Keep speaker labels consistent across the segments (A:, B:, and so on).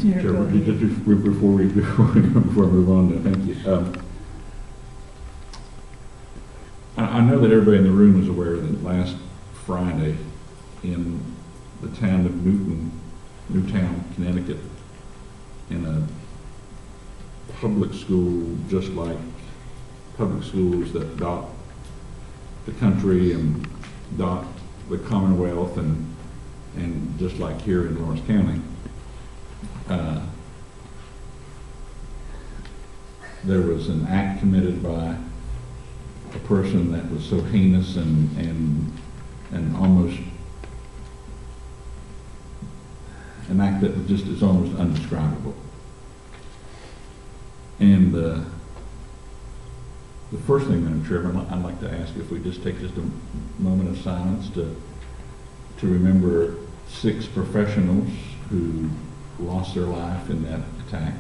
A: Chair, just before we move on, thank you. I know that everybody in the room is aware that last Friday in the town of Newtown, Connecticut, in a public school, just like public schools that dot the country and dot the Commonwealth, and just like here in Lawrence County, there was an act committed by a person that was so heinous and almost an act that was just is almost undescribable. And the first thing, Madam Chairman, I'd like to ask if we just take just a moment of silence to remember 6 professionals who lost their life in that attack,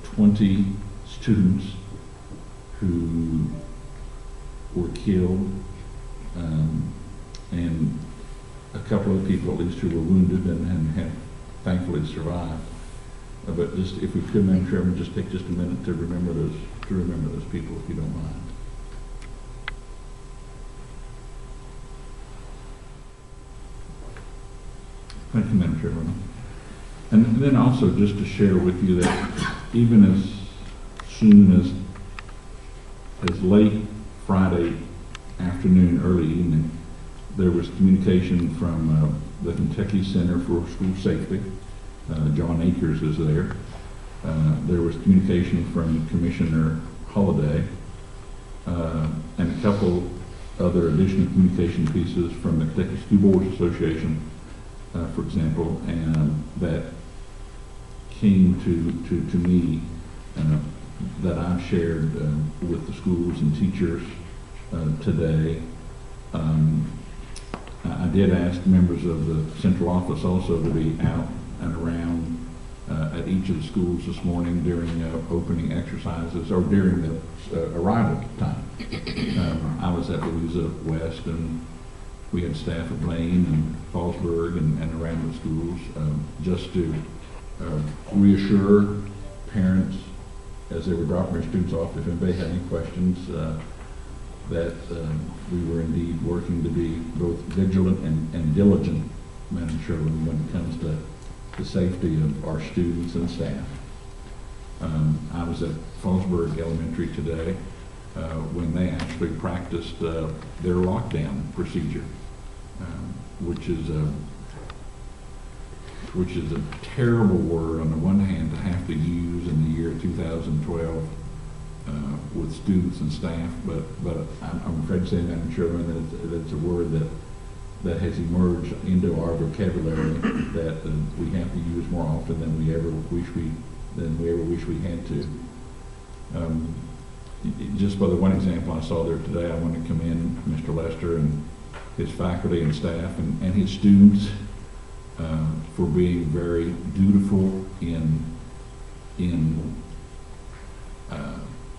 A: 20 students who were killed, and a couple of people at least who were wounded and have thankfully survived. But just, if we could, Madam Chairman, just take just a minute to remember those people, if you don't mind. Thank you, Madam Chairman. And then also just to share with you that even as soon as late Friday afternoon, early evening, there was communication from the Kentucky Center for School Safety. John Akers is there. There was communication from Commissioner Holliday, and a couple other additional communication pieces from the Kentucky School Boards Association, for example, and that came to me that I've shared with the schools and teachers today. I did ask members of the central office also to be out and around at each of the schools this morning during opening exercises or during the arrival time. I was at Louisa West, and we had staff at Blaine and Fallsburg and around the schools just to reassure parents as they were dropping their students off, if anybody had any questions, that we were indeed working to be both vigilant and diligent, Madam Chairman, when it comes to the safety of our students and staff. I was at Fallsburg Elementary today when they actually practiced their lockdown procedure, which is a terrible word on the one hand to have to use in the year 2012 with students and staff, but I'm afraid to say, Madam Chairman, that it's a word that has emerged into our vocabulary that we have to use more often than we ever wish we had to. Just by the one example I saw there today, I want to commend Mr. Lester and his faculty and staff and his students for being very dutiful in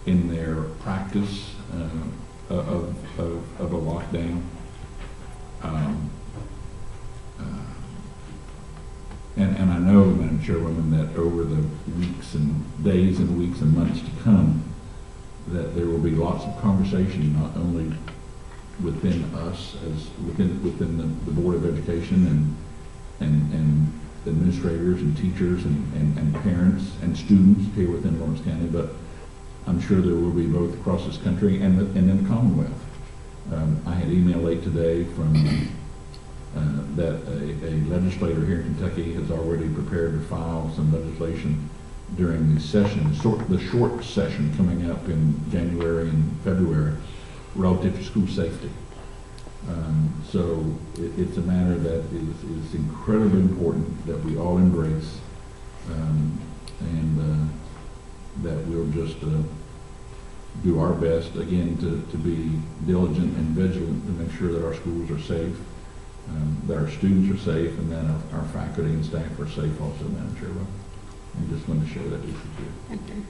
A: their practice of a lockdown. And I know, Madam Chairwoman, that over the days and weeks and months to come, that there will be lots of conversation, not only within us as within the Board of Education and administrators and teachers and parents and students here within Lawrence County, but I'm sure there will be both across this country and in the Commonwealth. I had email late today from that a legislator here in Kentucky has already prepared to file some legislation during the session, the short session coming up in January and February, relative to school safety. So it's a matter that is incredibly important that we all embrace, and that we'll just do our best, again, to be diligent and vigilant to make sure that our schools are safe, that our students are safe, and that our faculty and staff are safe also, Madam Chairman. I just wanted to share that with you.
B: Okay.